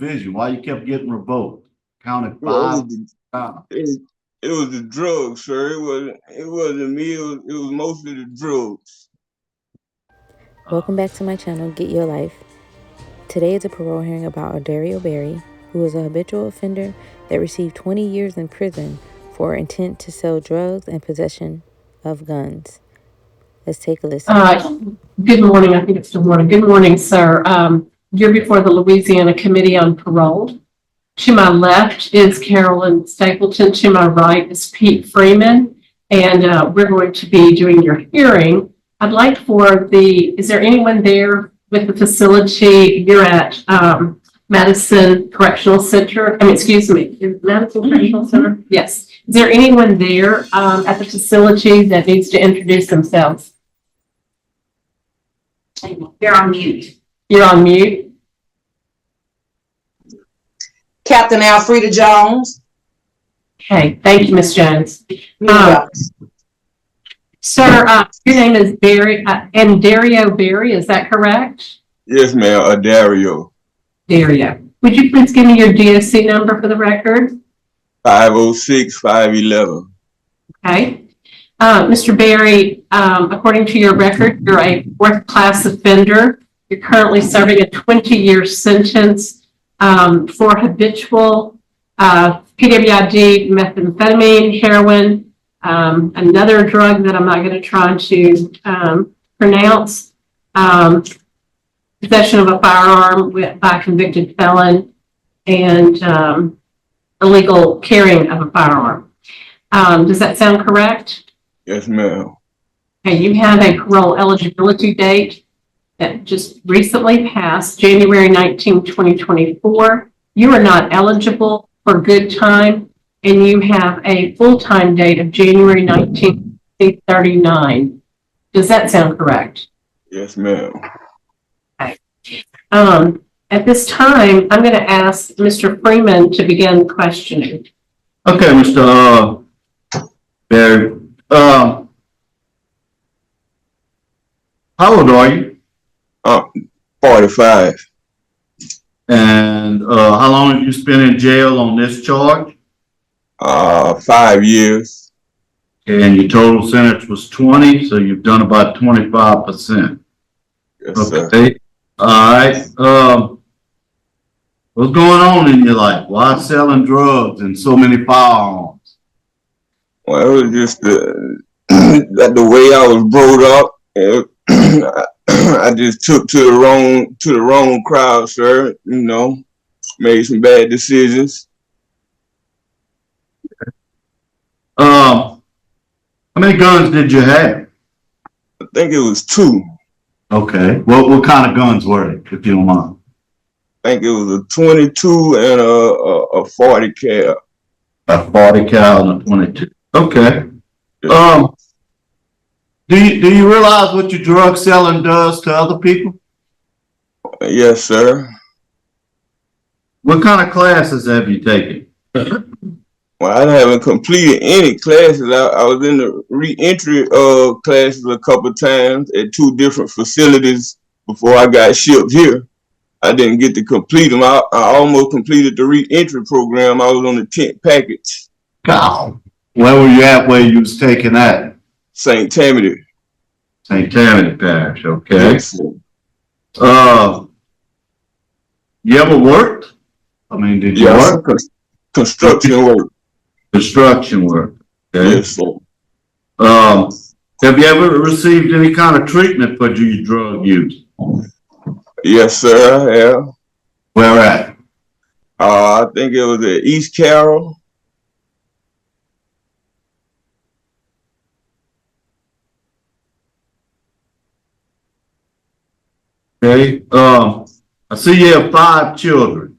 supervision? Why you kept getting revoked? Counted Well, 5 times. it was the drugs, sir. It wasn't me. It was mostly the drugs. Welcome back to my channel, Get Your Life. Today is a parole hearing about ADARRIO Berry, who is a habitual offender that received 20 years in prison for intent to sell drugs and possession of guns. Let's take a listen. Good morning. I think it's still morning. Good morning, sir. You're before the Louisiana Committee on Parole. To my left is Carolyn Stapleton. To my right is Pete Freeman. And we're going to be doing your hearing. I'd like is there anyone there with the facility? You're at Madison Correctional Center. Excuse me, is Madison Correctional Center? Yes. Is there anyone there at the facility that needs to introduce themselves? You're on mute. You're on mute. Captain Alfreda Jones. Okay, thank you, Ms. Jones. Sir, your name is ADARRIO Berry, is that correct? Yes, ma'am. ADARRIO. ADARRIO. Would you please give me your DOC number for the record? 506-511. Okay. Mr. Berry, according to your record, you're a fourth-class offender. You're currently serving a 20-year sentence for habitual PWID, methamphetamine, heroin, another drug that I'm not going to try to pronounce, possession of a firearm by a convicted felon, and illegal carrying of a firearm. Does that sound correct? Yes, ma'am. And you have a parole eligibility date that just recently passed, January 19, 2024. You are not eligible for good time, and you have a full-time date of January 19, 2039. Does that sound correct? Yes, ma'am. Okay. At this time, I'm going to ask Mr. Freeman to begin questioning. Okay, Mr. Berry. How old are you? 45. And how long have you spent in jail on this charge? 5 years. And your total sentence was 20, so you've done about 25%. Yes, okay. Sir. All right. What's going on in your life? Why selling drugs and so many firearms? Well, it was just the way I was brought up. I just took to the wrong crowd, sir. You know, made some bad decisions. How many guns did you have? I think it was 2. Okay. What kind of guns were it, if you don't mind? I think it was a 22 and a 40 cal. A 40 cal and a 22. Okay. Do you realize what your drug selling does to other people? Yes, sir. What kind of classes have you taken? Well, I haven't completed any classes. I was in the re-entry classes a couple of times at 2 different facilities before I got shipped here. I didn't get to complete them. I almost completed the re-entry program. I was on the 10th package. God. Where were you at where you was taking that? St. Tammany. St. Tammany Parish, okay. Yes, sir. You ever worked? I mean, did you work? Construction work. Construction work. Okay. Yes, sir. Have you ever received any kind of treatment for your drug use? Yes, sir, I have. Where at? I think it was at East Carroll. Okay. I see you have 5 children.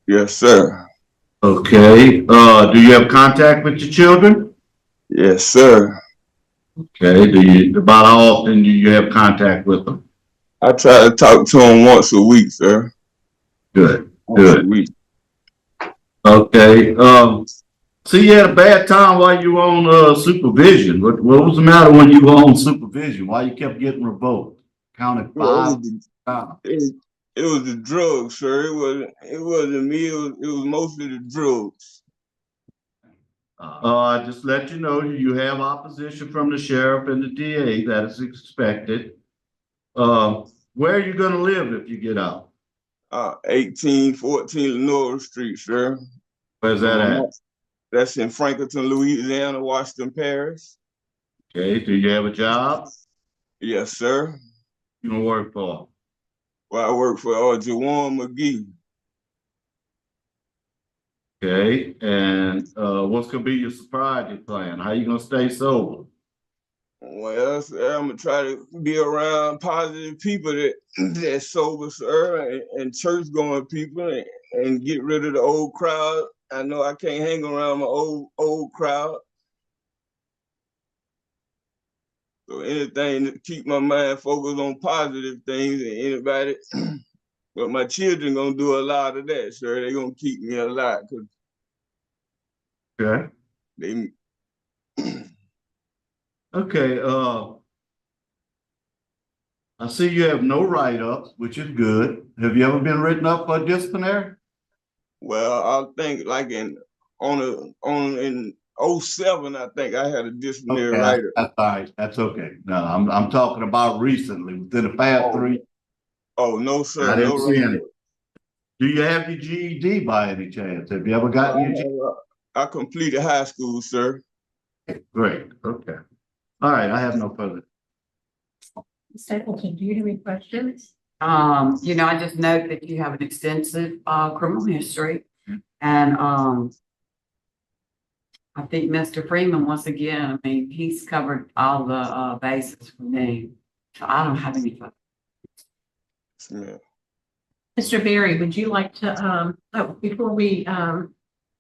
Yes, sir. Okay. Do you have contact with your children? Yes, sir. Okay. About how often do you have contact with them? I try to talk to them once a week, sir. Good. Once a week. Okay. See, you had a bad time while you were on supervision. What was the matter when you were on supervision? Why you kept getting revoked? Counted 5 times. It It was the drugs, sir. It wasn't me. It was mostly the drugs. Just let you know, you have opposition from the sheriff and the DA. That is expected. Where are you gonna live if you get out? 1814 Lenore Street, sir. Where's that at? That's in Franklinton, Louisiana, Washington Parish. Okay, do you have a job? Yes, sir. You gonna work for? Well, I work for Jawan McGee. Okay, and what's gonna be your sobriety plan? How you gonna stay sober? Well, sir, I'm gonna try to be around positive people that's sober, sir, and church-going people, and get rid of the old crowd. I know I can't hang around my old crowd. So anything to keep my mind focused on positive things, and anybody, but my children gonna do a lot of that, sir. They gonna keep me a lot, cause Okay. they. Okay, I see you have no write-ups, which is good. Have you ever been written up for disciplinary? Well, I think like in 07, I think I had a disciplinary Okay, writer. that's all right. That's okay. No, I'm talking about recently, within the past 3. Oh no, sir. I didn't No see writer. any. Do you have your GED by any chance? Have you ever gotten your GED? I completed high school, sir. Great. Okay. All right. I have no further. Stapleton, do you have any questions? I just note that you have an extensive criminal history, and I think Mr. Freeman, once again, I mean, he's covered all the bases for me, so I don't have any further. Yeah. Mr. Berry, would you like to, before we go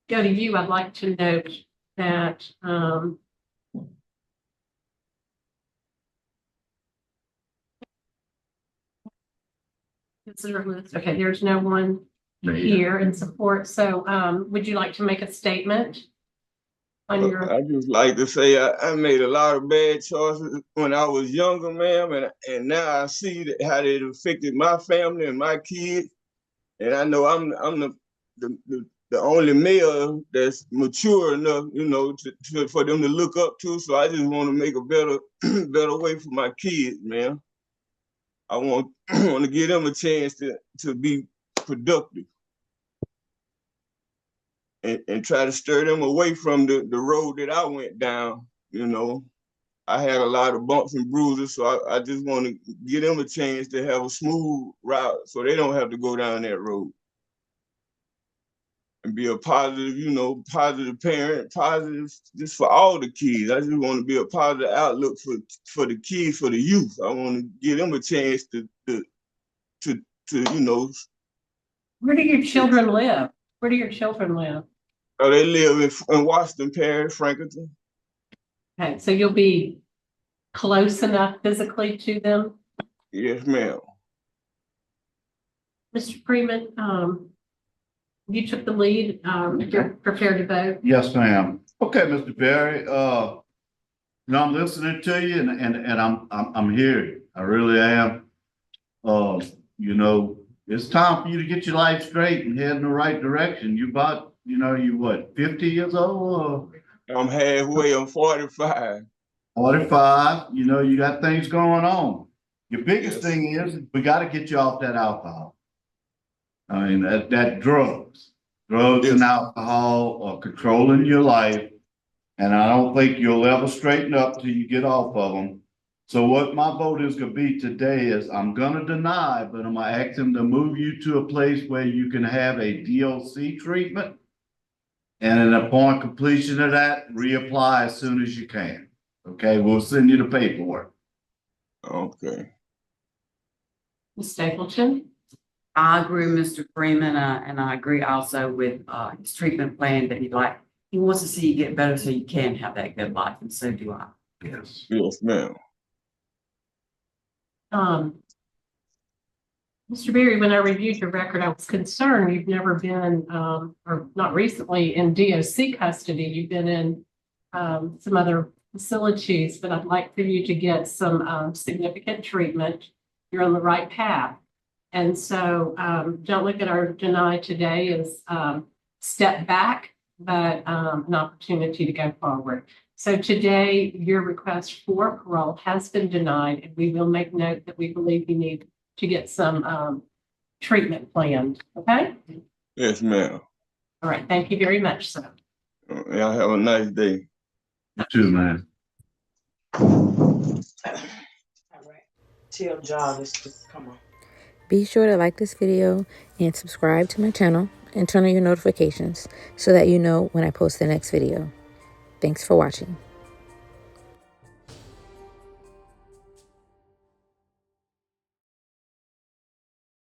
to you, I'd like to note that consider list. Okay, there's no one here in support. So would you like to make a statement on your? I just like to say I made a lot of bad choices when I was younger, ma'am, and now I see that how it affected my family and my kids, and I know I'm the only male that's mature enough, for them to look up to. So I just want to make a better way for my kids, man. I want to give them a chance to be productive. And try to stir them away from the road that I went down. I had a lot of bumps and bruises, so I just want to give them a chance to have a smooth route so they don't have to go down that road. And be a positive, positive parent, positive just for all the kids. I just want to be a positive outlook for the kids, for the youth. I want to give them a chance to Where do your children live? Where do your children live? They live in Washington Parish, Franklinton. Okay, so you'll be close enough physically to them? Yes, ma'am. Mr. Freeman, you took the lead. If you're prepared to vote. Yes, ma'am. Okay, Mr. Berry. I'm listening to you, and I'm here. I really am. It's time for you to get your life straight and head in the right direction. You about, you what, 50 years old? I'm halfway. I'm 45. 45. You got things going on. Your biggest thing is we got to get you off that alcohol. I mean, that drugs and alcohol are controlling your life. And I don't think you'll ever straighten up till you get off of them. So what my vote is going to be today is I'm going to deny, but I'm going to ask them to move you to a place where you can have a DLC treatment. And then upon completion of that, reapply as soon as you can. Okay, we'll send you the paperwork. Okay. Ms. Stapleton? I agree with Mr. Freeman, and I agree also with his treatment plan that he wants to see you get better so you can have that good life, and so do I. Yes. Yes, ma'am. Mr. Berry, when I reviewed your record, I was concerned you've never been, or not recently, in DOC custody. You've been in some other facilities, but I'd like for you to get some significant treatment. You're on the right path. And so don't look at our deny today as step back, but an opportunity to go forward. So today, your request for parole has been denied, and we will make note that we believe you need to get some treatment planned. Okay? Yes, ma'am. All right. Thank you very much, sir. Y'all have a nice day. You too, man. All right. Tell Jarvis to come on. Be sure to like this video and subscribe to my channel and turn on your notifications so that you know when I post the next video. Thanks for watching.